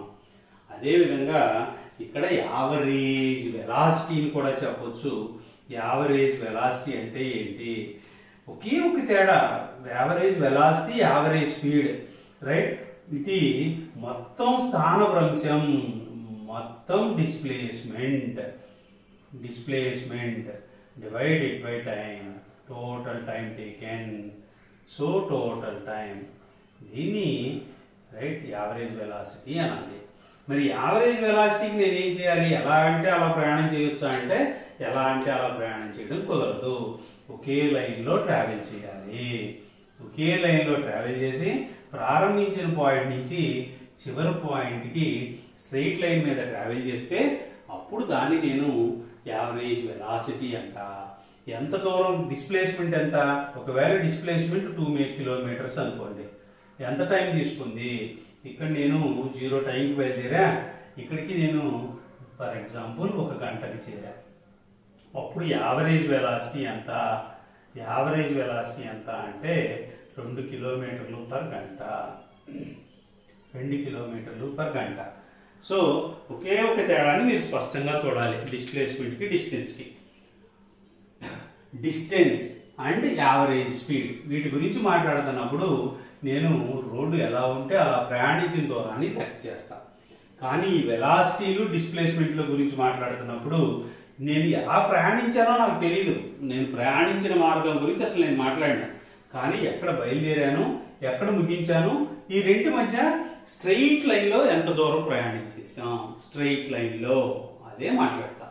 అదేవిధంగా ఇక్కడ యావరేజ్ వెలాసిటీని కూడా చెప్పొచ్చు. యావరేజ్ వెలాసిటీ అంటే ఏంటి? ఒకే ఒక తేడా, average velocity, average speed, right? ఇది మొత్తం స్థానభ్రంశం, మొత్తం displacement divided by time, total time taken, so total time, దీన్ని రైట్ యావరేజ్ వెలాసిటీ అనాలి. మరి యావరేజ్ వెలాసిటీకి నేను ఏం చేయాలి? ఎలా అంటే అలా ప్రయాణం చేయొచ్చా అంటే ఎలా అంటే అలా ప్రయాణం చేయడం కుదరదు. ఒకే లైన్లో ట్రావెల్ చేయాలి. ఒకే లైన్లో ట్రావెల్ చేసి ప్రారంభించిన పాయింట్ నుంచి చివరి పాయింట్కి స్ట్రెయిట్ లైన్ మీద ట్రావెల్ చేస్తే అప్పుడు దాన్ని నేను యావరేజ్ వెలాసిటీ అంట. ఎంత దూరం డిస్ప్లేస్మెంట్ ఎంత? ఒకవేళ డిస్ప్లేస్మెంట్ 2 కిలోమీటర్స్ అనుకోండి, ఎంత టైం తీసుకుంది? ఇక్కడ నేను 0 టైంకి బయలుదేరా, ఇక్కడికి నేను ఫర్ ఎగ్జాంపుల్ 1 గంటకి చేరా. అప్పుడు యావరేజ్ వెలాసిటీ ఎంత? యావరేజ్ వెలాసిటీ ఎంత అంటే 2 కిలోమీటర్లు పర్ గంట. 2 కిలోమీటర్లు పర్ గంట. సో ఒకే ఒక తేడాన్ని మీరు స్పష్టంగా చూడాలి డిస్ప్లేస్మెంట్కి డిస్టెన్స్కి. డిస్టెన్స్ అండ్ యావరేజ్ స్పీడ్, వీటి గురించి మాట్లాడుతున్నప్పుడు నేను రోడ్డు ఎలా ఉంటే అలా ప్రయాణించిన దూరాన్ని లెక్క చేస్తాను. కానీ ఈ వెలాసిటీలు డిస్ప్లేస్మెంట్ల గురించి మాట్లాడుతున్నప్పుడు నేను ఎలా ప్రయాణించానో నాకు తెలియదు. నేను ప్రయాణించిన మార్గం గురించి అసలు నేను మాట్లాడినా, కానీ ఎక్కడ బయలుదేరాను, ఎక్కడ ముగించాను, ఈ రెంటి మధ్య స్ట్రెయిట్ లైన్లో ఎంత దూరం ప్రయాణించేసాం, స్ట్రెయిట్ లైన్లో అదే మాట్లాడతా.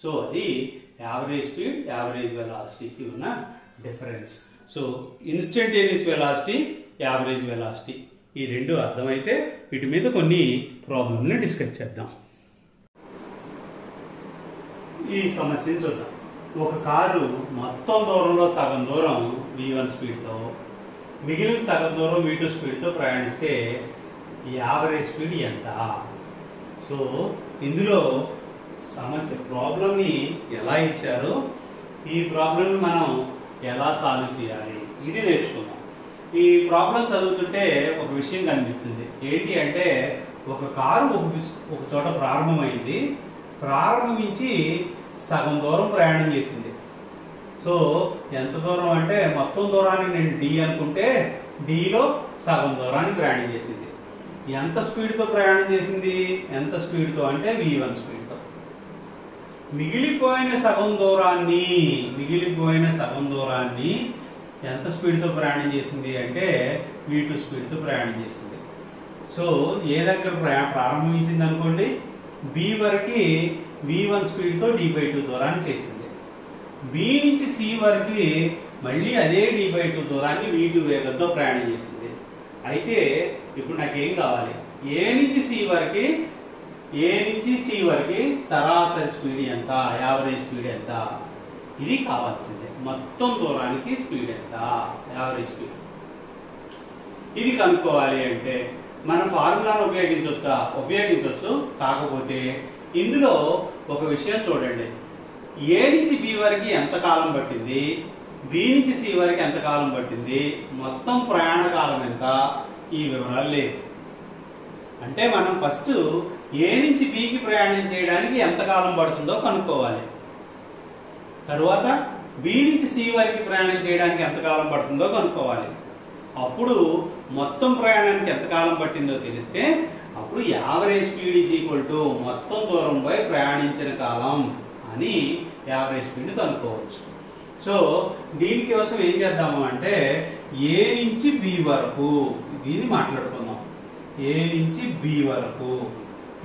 సో అది యావరేజ్ స్పీడ్, యావరేజ్ వెలాసిటీకి ఉన్న difference. So instantaneous velocity, average velocity, ఈ రెండు అర్థమైతే వీటి మీద కొన్ని ప్రాబ్లమ్ని డిస్కస్ చేద్దాం. ఈ సమస్యని చూద్దాం. ఒక కారు మొత్తం దూరంలో సగం దూరం v1 స్పీడ్తో, మిగిలిన సగం దూరం v2 స్పీడ్తో ప్రయాణిస్తే యావరేజ్ స్పీడ్ ఎంత? సో ఇందులో సమస్య ప్రాబ్లమ్ని ఎలా ఇచ్చారో ఈ ప్రాబ్లమ్ని మనం ఎలా సాల్వ్ చేయాలి ఇది నేర్చుకుందాం. ఈ ప్రాబ్లం చదువుతుంటే ఒక విషయం కనిపిస్తుంది. ఏంటి అంటే ఒక కారు ఒక చోట ప్రారంభమైంది, ప్రారంభించి సగం దూరం ప్రయాణం చేసింది. సో ఎంత దూరం అంటే మొత్తం దూరాన్ని నేను d అనుకుంటే dలో సగం దూరాన్ని ప్రయాణం చేసింది. ఎంత స్పీడ్తో ప్రయాణం చేసింది? ఎంత స్పీడ్తో అంటే v1 స్పీడ్తో. మిగిలిపోయిన సగం దూరాన్ని ఎంత స్పీడ్తో ప్రయాణం చేసింది అంటే v2 స్పీడ్తో ప్రయాణం చేసింది. సో ఏ దగ్గర ప్రారంభించింది అనుకోండి, b వరకు v1 స్పీడ్తో d/2 దూరాన్ని చేసింది. b నుంచి c వరకు మళ్ళీ అదే d/2 దూరాన్ని v2 వేగంతో ప్రయాణం చేసింది. అయితే ఇప్పుడు నాకేం కావాలి? ఏ నుంచి c వరకు సరాసరి స్పీడ్ ఎంత, యావరేజ్ స్పీడ్ ఎంత, ఇది కావాల్సిందే. మొత్తం దూరానికి స్పీడ్ ఎంత, యావరేజ్ స్పీడ్, ఇది కనుక్కోవాలి అంటే మనం ఫార్ములాను ఉపయోగించవచ్చు. కాకపోతే ఇందులో ఒక విషయం చూడండి, ఏ నుంచి బి వరకు ఎంత కాలం పట్టింది, బి నుంచి సి వరకు ఎంత కాలం పట్టింది, మొత్తం ప్రయాణ కాలం ఎంత, ఈ వివరాలు లేవు. అంటే మనం ఫస్ట్ ఏ నుంచి బికి ప్రయాణం చేయడానికి ఎంత కాలం పడుతుందో కనుక్కోవాలి. తరువాత బి నుంచి సి వరకు ప్రయాణం చేయడానికి ఎంత కాలం పడుతుందో కనుక్కోవాలి. అప్పుడు మొత్తం ప్రయాణానికి ఎంత కాలం పట్టిందో తెలిస్తే అప్పుడు average speed is equal to మొత్తం దూరంపై ప్రయాణించిన కాలం అని యావరేజ్ స్పీడ్ కనుక్కోవచ్చు. సో దీనికోసం ఏం చేద్దాము అంటే ఏ నుంచి బి వరకు దీన్ని మాట్లాడుకుందాం. ఏ నుంచి బి వరకు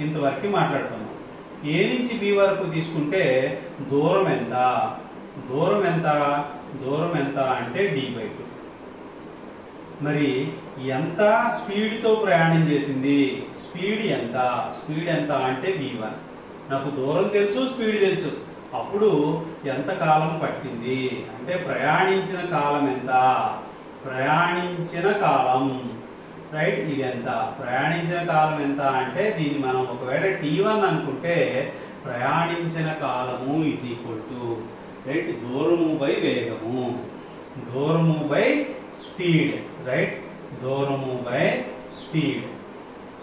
ఇంతవరకు మాట్లాడుకుందాం. ఏ నుంచి బి వరకు తీసుకుంటే దూరం ఎంత, దూరం ఎంత, దూరం ఎంత అంటే d/2. మరి ఎంత స్పీడ్తో ప్రయాణం చేసింది, స్పీడ్ ఎంత, స్పీడ్ ఎంత అంటే v1. నాకు దూరం తెలుసు, స్పీడ్ తెలుసు. అప్పుడు ఎంత కాలం పట్టింది అంటే ప్రయాణించిన కాలం ఎంత, ప్రయాణించిన కాలం, రైట్, ఇది ఎంత, ప్రయాణించిన కాలం ఎంత అంటే దీన్ని మనం ఒకవేళ t1 అనుకుంటే ప్రయాణించిన కాలము ఈజ్ ఈక్వల్ టు, రైట్, దూరము బై వేగము, దూరము బై స్పీడ్, రైట్, దూరము బై స్పీడ్.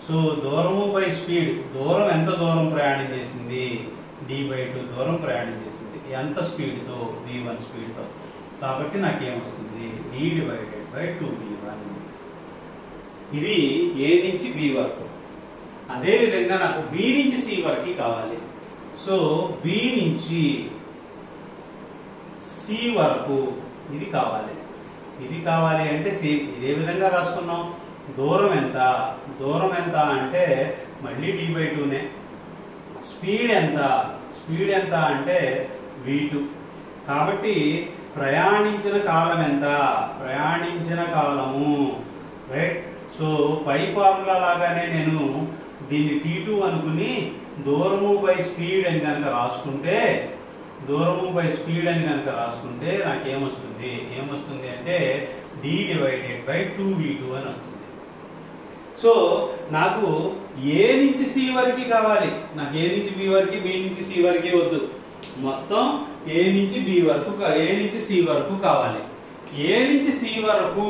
సో దూరము బై స్పీడ్, దూరం ఎంత దూరం ప్రయాణం చేసింది, d/2 దూరం ప్రయాణం చేసింది. ఎంత స్పీడ్తో, v1 స్పీడ్తో. కాబట్టి నాకేమొస్తుంది d/2v1. ఇది ఏ నుంచి బి వరకు. అదేవిధంగా నాకు బి నుంచి సి వరకు కావాలి. సో బి నుంచి సి వరకు ఇది కావాలి. ఇది కావాలి అంటే సేమ్ ఇదే విధంగా రాసుకున్నాం. దూరం ఎంత, దూరం ఎంత అంటే మళ్ళీ d/2నే. స్పీడ్ ఎంత, స్పీడ్ ఎంత అంటే v2. కాబట్టి ప్రయాణించిన కాలం ఎంత, ప్రయాణించిన కాలము, రైట్. సో పై ఫార్ములా లాగానే నేను దీన్ని t2 అనుకుని దూరము బై స్పీడ్ అని కనుక రాసుకుంటే, దూరము బై స్పీడ్ అని కనుక రాసుకుంటే నాకేమొస్తుంది, ఏమొస్తుంది అంటే d/2v2 అని వస్తుంది. సో నాకు ఏ నుంచి సి వరకు కావాలి. నాకు ఏ నుంచి బి వరకు, బి నుంచి సి వరకు వద్దు, మొత్తం ఏ నుంచి బి వరకు, ఏ నుంచి సి వరకు కావాలి. ఏ నుంచి సి వరకు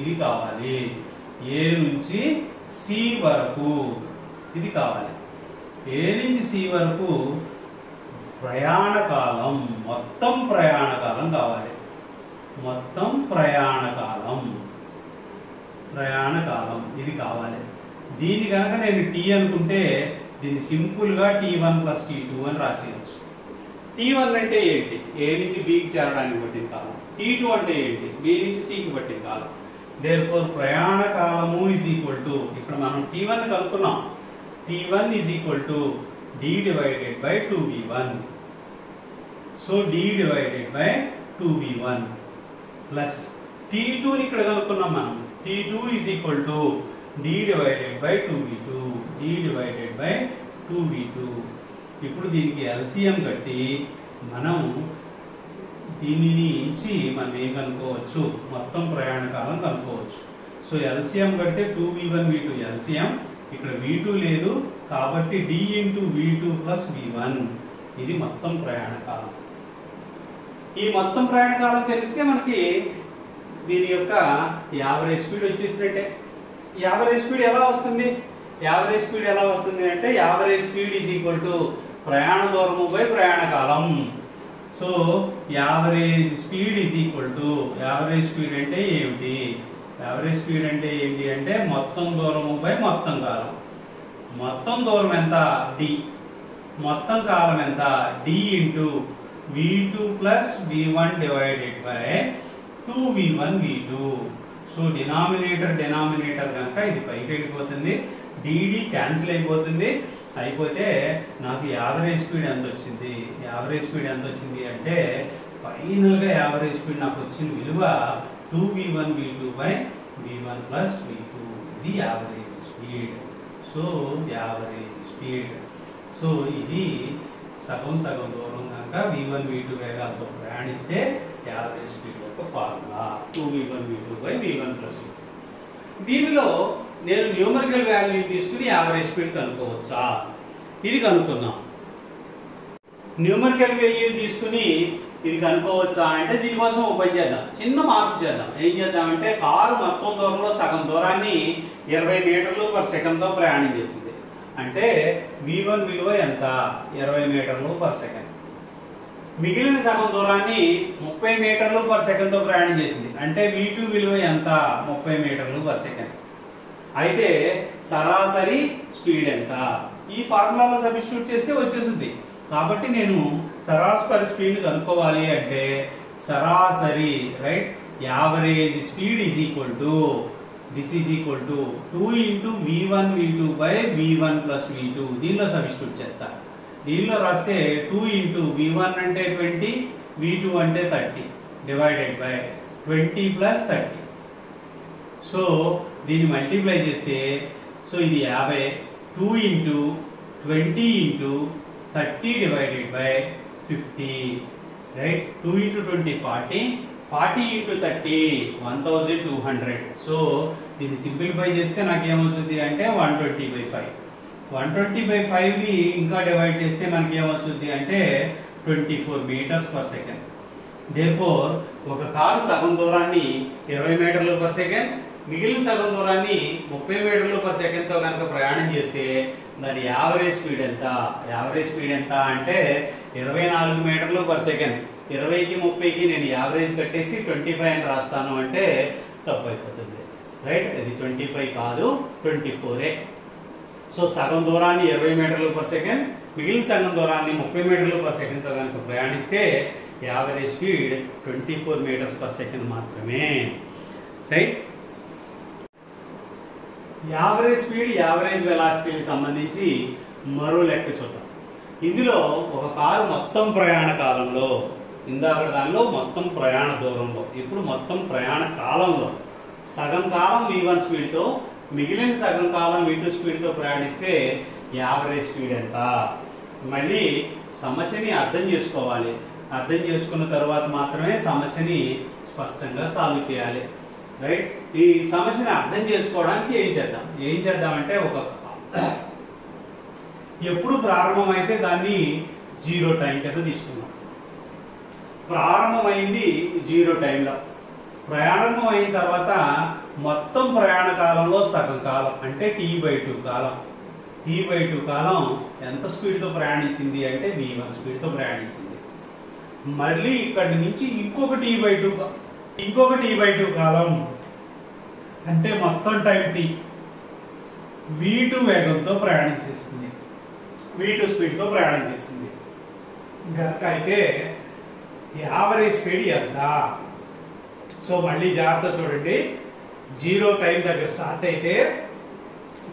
ఇది కావాలి, ఏ నుంచి సి వరకు ఇది కావాలి. ఏ నుంచి సి వరకు ప్రయాణ కాలం, మొత్తం ప్రయాణ కాలం కావాలి. మొత్తం ప్రయాణ కాలం, ప్రయాణ కాలం ఇది కావాలి. దీన్ని కనుక నేను టీ అనుకుంటే దీన్ని సింపుల్ గా t1 + t2 అని రాసేయచ్చు. t1 అంటే ఏంటి, ఏ నుంచి బికి చేరడానికి పట్టిన కాలం. t2 అంటే ఏంటి, బి నుంచి సికి పట్టిన కాలం. దేర్ఫోర్ ప్రయాణ కాలము ఈజ్ ఈక్వల్ టు, ఇక్కడ మనం t1 కనుక్కున్నాం, t1 is equal to d/2v1. So d/2v1 plus t2 ని ఇక్కడ కనుక్కున్నాం మనం, t2 is equal to d/2v2, d/2v2. ఇప్పుడు దీనికి ఎల్సిఎం కట్టి మనం దీనిని ఇచ్చి మనం ఏం కనుక్కోవచ్చు, మొత్తం ప్రయాణ కాలం కనుక్కోవచ్చు. సో ఎల్సిఎం కడితే 2v1v2 ఎల్సిఎం, ఇక్కడ v2 లేదు కాబట్టి d/v2 + v1 ఇది మొత్తం ప్రయాణ కాలం. ఈ మొత్తం ప్రయాణ కాలం తెలిస్తే మనకి దీని యొక్క యావరేజ్ స్పీడ్ వచ్చేసినట్టే. యావరేజ్ స్పీడ్ ఎలా వస్తుంది, యావరేజ్ స్పీడ్ ఎలా వస్తుంది అంటే average speed is equal to ప్రయాణ దూరము బై ప్రయాణ కాలం. So average speed is equal to, average speed అంటే ఏమిటి, యావరేజ్ స్పీడ్ అంటే ఏంటి అంటే మొత్తం దూరము బై మొత్తం కాలం. మొత్తం దూరం ఎంత d, మొత్తం కాలం ఎంత d/v2 + v1 divided by 2v1v2. So denominator కనుక ఇది పైకి వెళ్ళిపోతుంది, dd క్యాన్సిల్ అయిపోతుంది. అయిపోతే నాకు యావరేజ్ స్పీడ్ ఎంత వచ్చింది, యావరేజ్ స్పీడ్ ఎంత వచ్చింది అంటే ఫైనల్గా యావరేజ్ స్పీడ్ నాకు వచ్చిన విలువ 2v1v2 / v1 + v2. ఇది average speed. So average speed, so ఇది సగం సగం దూరం కనుక v1v2 వేగాలతో ప్రయాణిస్తే యావరేజ్ స్పీడ్ యొక్క ఫార్ములా 2v1v2 / v1 + v2. దీనిలో నేను న్యూమరికల్ వాల్యూ తీసుకుని యావరేజ్ స్పీడ్ కనుక్కోవచ్చా, ఇది కనుక్కుందాం. న్యూమరికల్ వాల్యూలు తీసుకుని ఇది కనుక్కోవచ్చా అంటే దీనికోసం ఒక పని చేద్దాం, చిన్న మార్పు చేద్దాం. ఏం చేద్దామంటే కారు మొత్తం దూరంలో సగం దూరాన్ని 20 మీటర్లు పర్ సెకండ్తో ప్రయాణం చేసింది. అంటే v1 విలువ ఎంత? 20 మీటర్లు పర్ సెకండ్. మిగిలిన సగం దూరాన్ని 30 మీటర్లు పర్ సెకండ్తో ప్రయాణం చేసింది. అంటే v2 విలువ ఎంత? 30 మీటర్లు పర్ సెకండ్. అయితే సరాసరి స్పీడ్ ఎంత? ఈ ఫార్ములాలో సబ్స్టిట్యూట్ చేస్తే వచ్చేస్తుంది. కాబట్టి నేను సరాసరి స్పీడ్ కనుక్కోవాలి అంటే సరాసరి right average speed is equal to this is equal to 2 into v1 v2 by v1 plus v2. దీనిలో సబ్స్టిట్యూట్ చేస్తా. దీనిలో రాస్తే 2 into v1 అంటే 20, v2 అంటే 30 డివైడెడ్ బై 20 plus 30. సో దీన్ని మల్టిప్లై చేస్తే సో ఇది 50. 2 into 20 into 30 divided by 50, right? 2 into 20 40, 40 into 30 1200. So దీన్ని సింప్లిఫై చేస్తే నాకు ఏమవుతుంది అంటే 120/5. 120/5 ని ఇంకా డివైడ్ చేస్తే మనకి ఏమవుతుంది అంటే 24 మీటర్స్ పర్ సెకండ్. దేర్ఫోర్ ఒక కారు సగం దూరాన్ని 20 మీటర్లు పర్ సెకండ్, మిగిలిన సగం దూరాన్ని 30 మీటర్లు పర్ సెకండ్ తో కనుక ప్రయాణం చేస్తే దాని యావరేజ్ స్పీడ్ ఎంత? యావరేజ్ స్పీడ్ ఎంత అంటే 24 మీటర్లు పర్ సెకండ్. 20కి 30కి నేను యావరేజ్ కట్టేసి 25 అని రాస్తాను అంటే తప్పు అయిపోతుంది, రైట్? ఇది 25 కాదు 24. సో సగం దూరాన్ని 20 మీటర్లు పర్ సెకండ్, మిగిలిన సగం దూరాన్ని 30 మీటర్లు పర్ సెకండ్ తో కనుక ప్రయాణిస్తే average speed 24 metres per second మాత్రమే, రైట్? యావరేజ్ స్పీడ్, యావరేజ్ వెలాసిటీకి సంబంధించి మరో లెక్క చూద్దాం. ఇందులో ఒక కారు మొత్తం ప్రయాణ కాలంలో, ఇందాక దానిలో మొత్తం ప్రయాణ దూరంలో, ఇప్పుడు మొత్తం ప్రయాణ కాలంలో సగం కాలం v1 స్పీడ్తో, మిగిలిన సగం కాలం v2 స్పీడ్తో ప్రయాణిస్తే యావరేజ్ స్పీడ్ ఎంత? మళ్ళీ సమస్యని అర్థం చేసుకోవాలి. అర్థం చేసుకున్న తర్వాత మాత్రమే సమస్యని స్పష్టంగా సాల్వ్ చేయాలి, రైట్? ఈ సమస్యని అర్థం చేసుకోవడానికి ఏం చేద్దామంటే ఒక ఎప్పుడు ప్రారంభమైతే దాన్ని 0 టైం కింద తీసుకున్నాం. ప్రారంభమైంది 0 టైంలో, ప్రయాణం అయిన తర్వాత మొత్తం ప్రయాణ కాలంలో సగం కాలం అంటే t/2 కాలం. t/2 కాలం ఎంత స్పీడ్తో ప్రయాణించింది అంటే v1 స్పీడ్తో ప్రయాణించింది. మళ్ళీ ఇక్కడి నుంచి ఇంకొక t/2 కాలం అంటే మొత్తం టైం t v2 వేగంతో ప్రయాణం చేస్తుంది, v2 స్పీడ్తో ప్రయాణం చేస్తుంది. గనక అయితే యావరేజ్ స్పీడ్ ఎంత? సో మళ్ళీ జాగ్రత్త చూడండి. 0 టైం దగ్గర స్టార్ట్ అయితే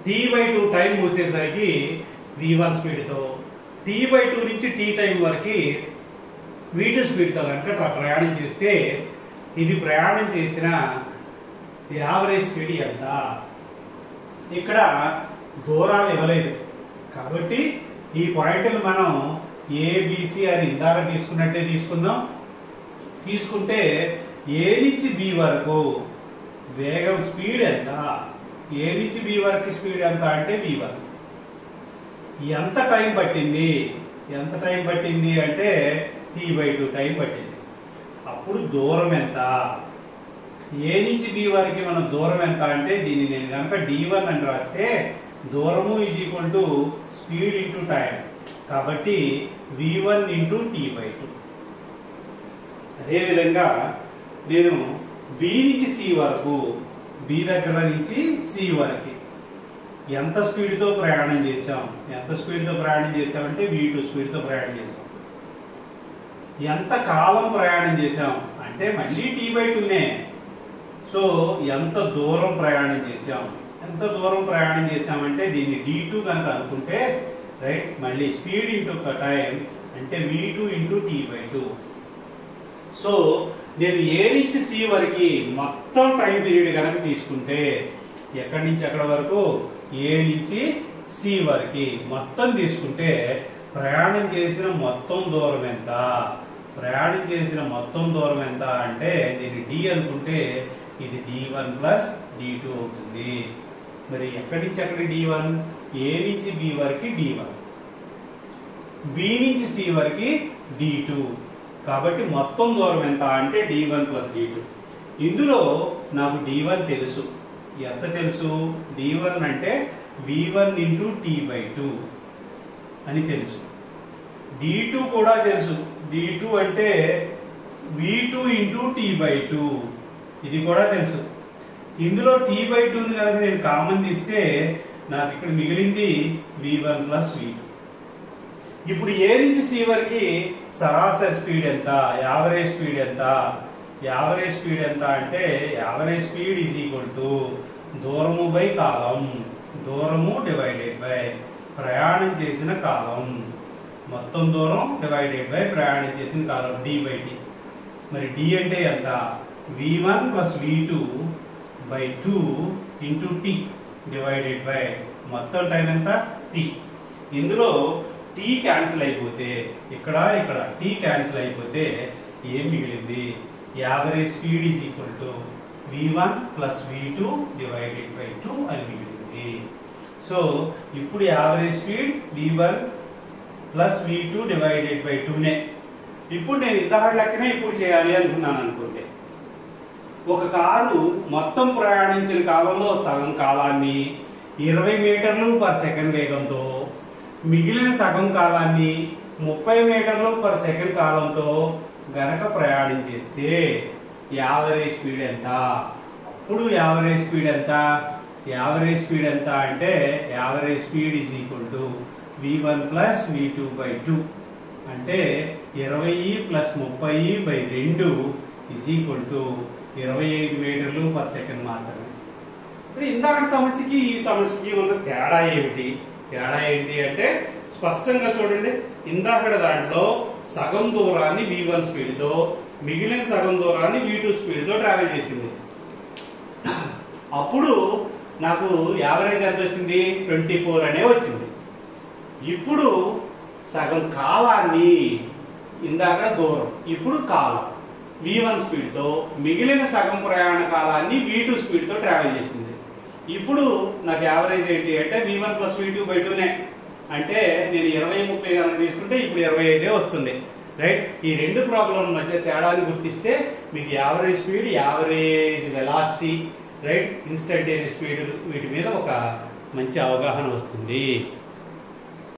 t/2 టైం మూసేసరికి v1 స్పీడ్తో, t/2 నుంచి t టైం వరకు v2 స్పీడ్తో కనుక ప్రయాణం చేస్తే ఇది ప్రయాణం చేసిన యావరేజ్ స్పీడ్ ఎంత? ఇక్కడ దూరాలు ఇవ్వలేదు కాబట్టి ఈ పాయింట్ను మనం ABC అని ఇందాక తీసుకున్నట్టే తీసుకుందాం. తీసుకుంటే A నుంచి B వరకు వేగం స్పీడ్ ఎంత? A నుంచి B వరకు స్పీడ్ ఎంత అంటే v1. ఎంత టైం పట్టింది? ఎంత టైం పట్టింది అంటే t/2 టైం పట్టింది. అప్పుడు దూరం ఎంత? A నుంచి B వరకు మన దూరం ఎంత అంటే దీన్ని నేను కనుక d1 అని రాస్తే దూరము is equal to speed into time. కాబట్టి v1 ఇంటూ t/2. అదేవిధంగా నేను B నుంచి C వరకు, B దగ్గర నుంచి C వరకు ఎంత స్పీడ్తో ప్రయాణం చేసాం? ఎంత స్పీడ్తో ప్రయాణం చేసామంటే v2 స్పీడ్తో ప్రయాణం చేసాం. ఎంత కాలం ప్రయాణం చేసాం అంటే మళ్ళీ t/2నే. సో ఎంత దూరం ప్రయాణం చేసాం? ఎంత దూరం ప్రయాణం చేసామంటే దీన్ని d2 కనుక అనుకుంటే రైట్, మళ్ళీ స్పీడ్ ఇంటూ టైం అంటే v2 ఇంటూ t/2. సో నేను A నుంచి C వరకు మొత్తం టైం పీరియడ్ కనుక తీసుకుంటే ఎక్కడి నుంచి ఎక్కడ వరకు A నుంచి C వరకు మొత్తం తీసుకుంటే ప్రయాణం చేసిన మొత్తం దూరం ఎంత? ప్రయాణం చేసిన మొత్తం దూరం ఎంత అంటే దీన్ని d అనుకుంటే ఇది d1 ప్లస్ d2 అవుతుంది. మరి ఎక్కడి నుంచి ఎక్కడి d1? A నుంచి B వరకు d1. బి నుంచి సి వరకు d2. కాబట్టి మొత్తం దూరం ఎంత అంటే d1 ప్లస్ d2. ఇందులో నాకు d1 తెలుసు. ఎంత తెలుసు? d1 అంటే v1 ఇంటూ t/2 అని తెలుసు. d2 కూడా తెలుసు. d2 అంటే v2 ఇంటూ t/2 ఇది కూడా తెలుసు. ఇందులో t/2ని కనుక నేను కామన్ తీస్తే నాకు ఇక్కడ మిగిలింది v1 ప్లస్ v2. ఇప్పుడు ఏ నుంచి సి వరకు సరాసరి స్పీడ్ ఎంత? యావరేజ్ స్పీడ్ ఎంత? యావరేజ్ స్పీడ్ ఎంత అంటే average speed is equal to దూరము బై కాలం, దూరము డివైడెడ్ బై ప్రయాణం చేసిన కాలం, మొత్తం దూరం డివైడెడ్ బై ప్రయాణం చేసిన కాలం d/t. మరి d అంటే ఎంత? v1 plus v2 by 2 into t divided by మొత్తం టైం ఎంత? t. ఇందులో t క్యాన్సిల్ అయిపోతే ఇక్కడ t క్యాన్సిల్ అయిపోతే ఏం మిగిలింది? Average speed is equal to v1 plus v2 divided by 2 అని మిగిలింది. సో ఇప్పుడు average speed v1 plus v2 divided by 2నే. ఇప్పుడు నేను ఇంతటి లెక్కనే ఇప్పుడు చేయాలి అనుకున్నాను అనుకుంటే, ఒక కారు మొత్తం ప్రయాణించిన కాలంలో సగం కాలాన్ని 20 మీటర్లు పర్ సెకండ్ వేగంతో, మిగిలిన సగం కాలాన్ని 30 మీటర్లు పర్ సెకండ్ కాలంతో గనక ప్రయాణం చేస్తే యావరేజ్ స్పీడ్ ఎంత? అప్పుడు యావరేజ్ స్పీడ్ ఎంత? యావరేజ్ స్పీడ్ ఎంత అంటే average speed is equal to v1 plus v2 by 2 అంటే 20 plus 30 by 2 is equal to 25 మీటర్లు పర్ సెకండ్ మాత్రమే. ఇప్పుడు ఇందాక సమస్యకి ఈ సమస్యకి ఉన్న తేడా ఏమిటి? తేడా ఏంటి అంటే స్పష్టంగా చూడండి. ఇందాక దాంట్లో సగం దూరాన్ని v1 స్పీడ్తో, మిగిలిన సగం దూరాన్ని v2 స్పీడ్తో ట్రావెల్ చేసింది. అప్పుడు నాకు యావరేజ్ ఎంత వచ్చింది? 24 అనే వచ్చింది. ఇప్పుడు సగం కాలాన్ని, ఇందాక దూరం, ఇప్పుడు కాలం v1 స్పీడ్తో, మిగిలిన సగం ప్రయాణ కాలాన్ని v2 స్పీడ్తో ట్రావెల్ చేసింది. ఇప్పుడు నాకు యావరేజ్ ఏంటి అంటే v1 ప్లస్ v2 బై 2నే. అంటే నేను 20-30 కనుక తీసుకుంటే ఇప్పుడు 25 వస్తుంది. రైట్? ఈ రెండు ప్రాబ్లం మధ్య తేడాన్ని గుర్తిస్తే మీకు average speed, average velocity, right, instantaneous speed, వీటి మీద ఒక మంచి అవగాహన వస్తుంది.